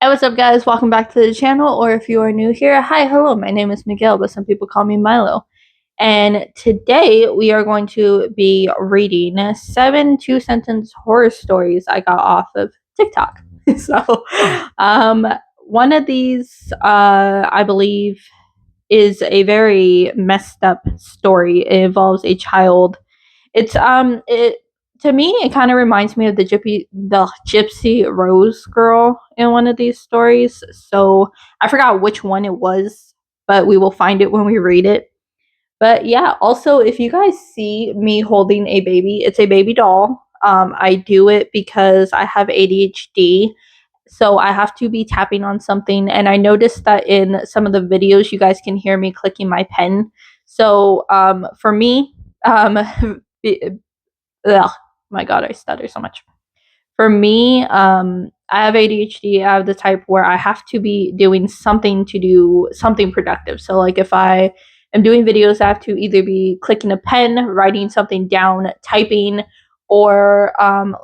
Hey, what's up, guys? Welcome back to the channel, or if you are new here, hi, hello, my name is Miguel, but some people call me Milo. And today we are going to be reading 7 two-sentence horror stories I got off of TikTok. So, one of these, I believe, is a very messed up story. It involves a child. It to me, it kind of reminds me of the Gypsy Rose girl in one of these stories. So I forgot which one it was, but we will find it when we read it. But yeah, also, if you guys see me holding a baby, it's a baby doll. I do it because I have ADHD, so I have to be tapping on something. And I noticed that in some of the videos, you guys can hear me clicking my pen. So for me, ugh, my god, I stutter so much. For me, I have ADHD. I have the type where I have to be doing something to do something productive. So, like, if I am doing videos, I have to either be clicking a pen, writing something down, typing, or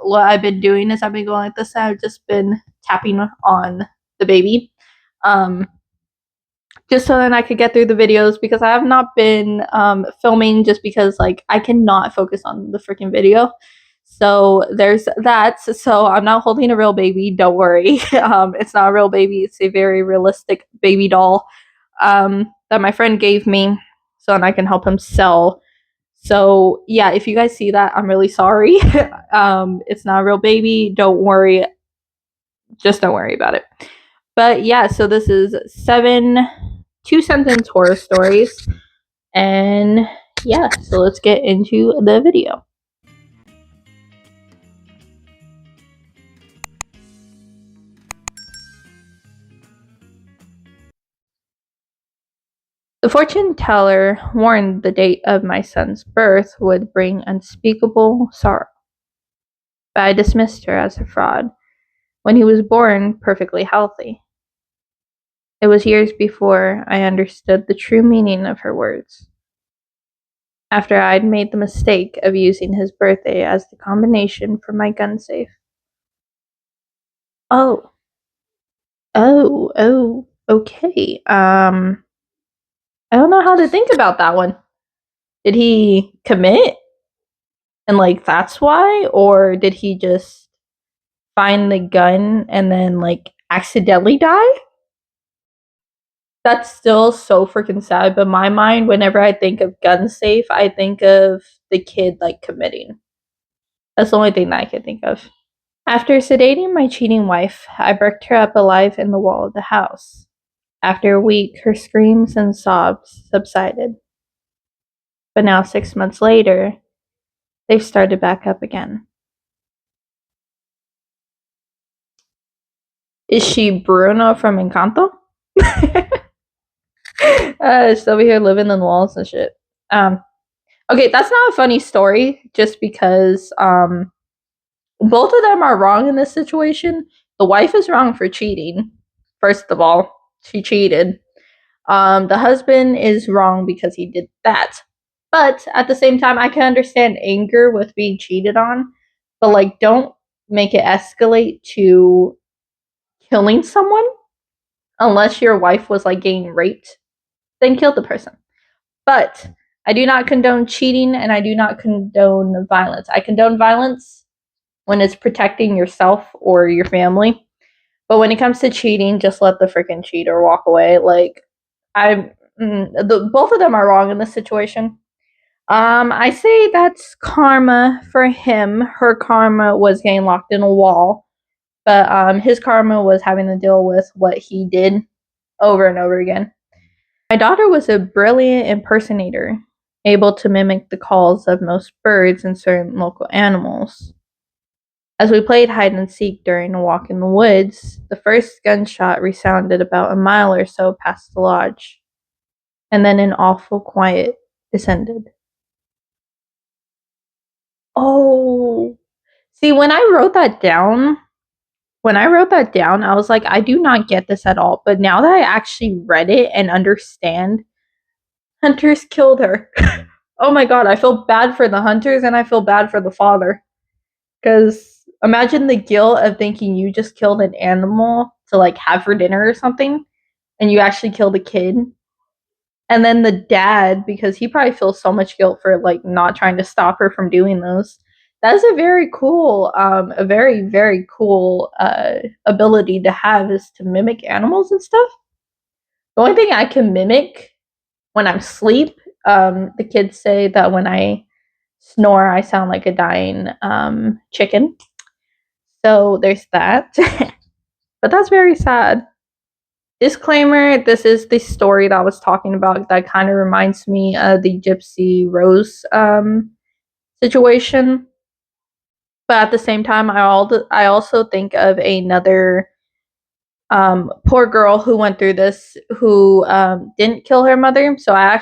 what I've been doing is I've been going like this. I've just been tapping on the baby. Just so that I could get through the videos, because I have not been filming just because, like, I cannot focus on the freaking video. So there's that. So I'm not holding a real baby. Don't worry. It's not a real baby. It's a very realistic baby doll that my friend gave me so that I can help him sell. So yeah, if you guys see that, I'm really sorry. It's not a real baby. Don't worry. Just don't worry about it. But yeah, so this is 7 two-sentence horror stories. And yeah, so let's get into the video. The fortune teller warned the date of my son's birth would bring unspeakable sorrow. But I dismissed her as a fraud when he was born perfectly healthy. It was years before I understood the true meaning of her words. After I'd made the mistake of using his birthday as the combination for my gun safe. Oh. Okay. I don't know how to think about that one. Did he commit? And, like, that's why? Or did he just find the gun and then, like, accidentally die? That's still so freaking sad. But my mind, whenever I think of gun safe, I think of the kid, like, committing. That's the only thing that I can think of. After sedating my cheating wife, I bricked her up alive in the wall of the house. After a week, her screams and sobs subsided. But now, 6 months later, they've started back up again. Is she Bruno from Encanto? She's over here living in the walls and shit. Okay, that's not a funny story, just because both of them are wrong in this situation. The wife is wrong for cheating. First of all, she cheated. The husband is wrong because he did that. But at the same time, I can understand anger with being cheated on, but, like, don't make it escalate to killing someone unless your wife was, like, getting raped. Then kill the person. But I do not condone cheating, and I do not condone violence. I condone violence when it's protecting yourself or your family. But when it comes to cheating, just let the freaking cheater walk away. Like, both of them are wrong in this situation. I say that's karma for him. Her karma was getting locked in a wall, but his karma was having to deal with what he did over and over again. My daughter was a brilliant impersonator, able to mimic the calls of most birds and certain local animals. As we played hide and seek during a walk in the woods, the first gunshot resounded about a mile or so past the lodge, and then an awful quiet descended. Oh, see, when I wrote that down, I was like, I do not get this at all. But now that I actually read it and understand, hunters killed her. Oh my god, I feel bad for the hunters and I feel bad for the father. Because imagine the guilt of thinking you just killed an animal to like have for dinner or something, and you actually kill the kid. And then the dad, because he probably feels so much guilt for like not trying to stop her from doing those. That's a very cool, a very, very cool ability to have, is to mimic animals and stuff. The only thing I can mimic when I'm asleep, the kids say that when I snore, I sound like a dying chicken. So there's that. But that's very sad. Disclaimer, this is the story that I was talking about that kind of reminds me of the Gypsy Rose situation. But at the same time, I also think of another poor girl who went through this, who didn't kill her mother. So I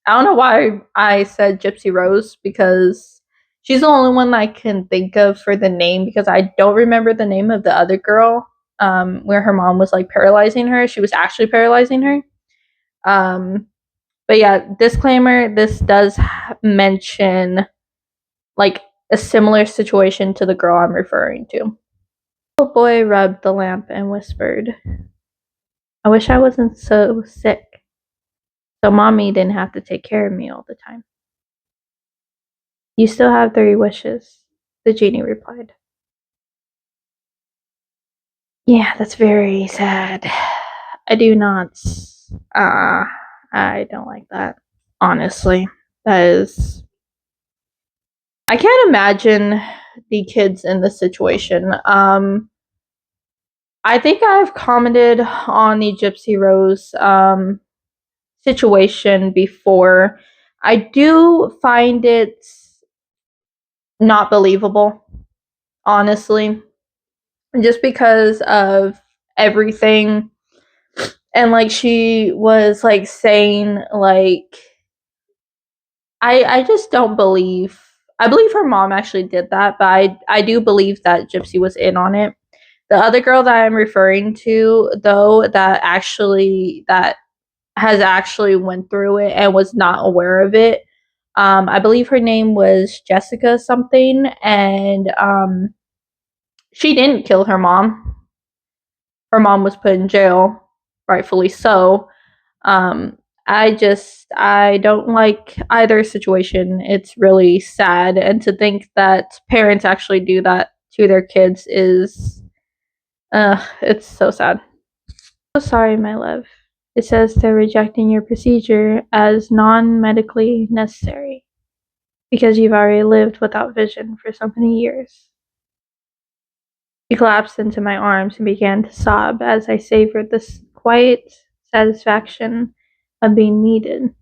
don't know why I said Gypsy Rose, because she's the only one I can think of for the name, because I don't remember the name of the other girl, where her mom was like paralyzing her. She was actually paralyzing her. Um, but yeah, disclaimer, this does mention like a similar situation to the girl I'm referring to. The boy rubbed the lamp and whispered, I wish I wasn't so sick, so mommy didn't have to take care of me all the time. You still have 3 wishes, the genie replied. Yeah, that's very sad. I do not. Uh, I don't like that. Honestly, that is. I can't imagine the kids in this situation. I think I've commented on the Gypsy Rose situation before. I do find it not believable, honestly, just because of everything. And like she was like saying like I just don't believe. I believe her mom actually did that, but I do believe that Gypsy was in on it. The other girl that I'm referring to, though, that has actually went through it and was not aware of it. I believe her name was Jessica something, and she didn't kill her mom. Her mom was put in jail, rightfully so. Um, I don't like either situation. It's really sad, and to think that parents actually do that to their kids is, it's so sad. So sorry, my love. It says they're rejecting your procedure as non-medically necessary because you've already lived without vision for so many years. She collapsed into my arms and began to sob as I savored the quiet satisfaction of being needed.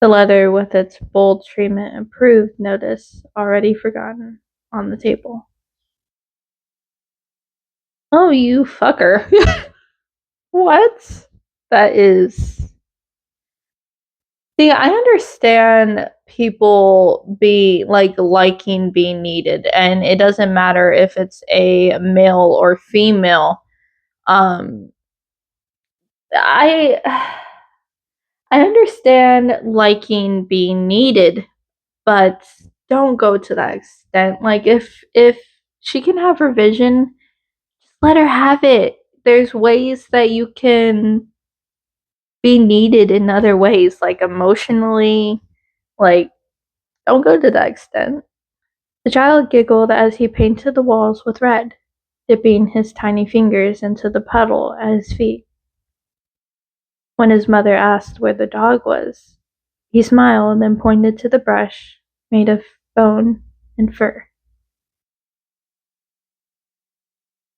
The letter with its bold treatment approved notice already forgotten on the table. Oh, you fucker. What? That is. See, I understand people be like liking being needed, and it doesn't matter if it's a male or female. Um, I I understand liking being needed, but don't go to that extent. Like if she can have her vision, just let her have it. There's ways that you can be needed in other ways, like emotionally. Like, don't go to that extent. The child giggled as he painted the walls with red, dipping his tiny fingers into the puddle at his feet. When his mother asked where the dog was, he smiled and then pointed to the brush made of bone and fur.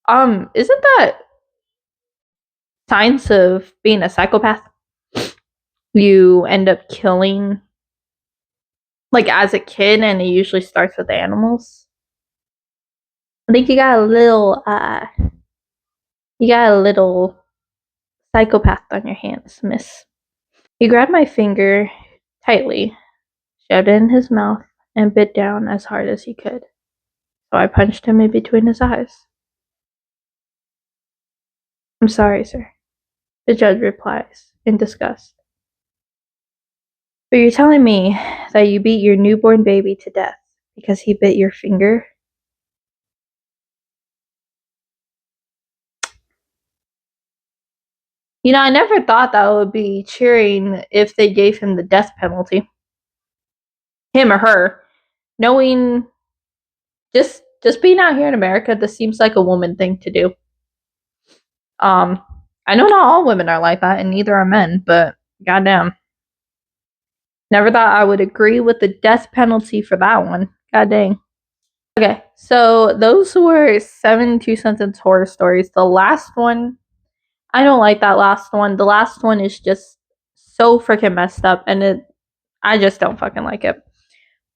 Isn't that signs of being a psychopath? You end up killing like as a kid, and it usually starts with animals. I think you got a little psychopath on your hands, miss. He grabbed my finger tightly, shoved it in his mouth, and bit down as hard as he could. So I punched him in between his eyes. I'm sorry, sir, the judge replies, in disgust. But you're telling me that you beat your newborn baby to death because he bit your finger? You know, I never thought that I would be cheering if they gave him the death penalty. Him or her. Knowing just being out here in America, this seems like a woman thing to do. I know not all women are like that, and neither are men, but goddamn. Never thought I would agree with the death penalty for that one. God dang. Okay, so those were 7 2 sentence horror stories. The last one, I don't like that last one. The last one is just so freaking messed up, and I just don't fucking like it.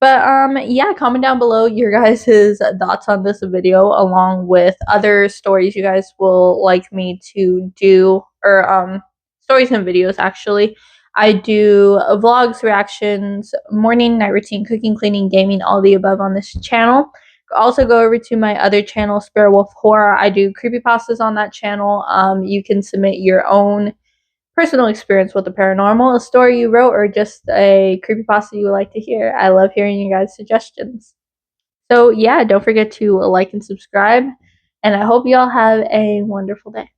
But yeah, comment down below your guys' thoughts on this video, along with other stories you guys will like me to do, or stories and videos actually. I do vlogs, reactions, morning, night routine, cooking, cleaning, gaming, all the above on this channel. Also go over to my other channel, Spare Wolf Horror. I do creepypastas on that channel. You can submit your own personal experience with the paranormal, a story you wrote, or just a creepypasta you would like to hear. I love hearing you guys' suggestions. So yeah, don't forget to like and subscribe, and I hope you all have a wonderful day.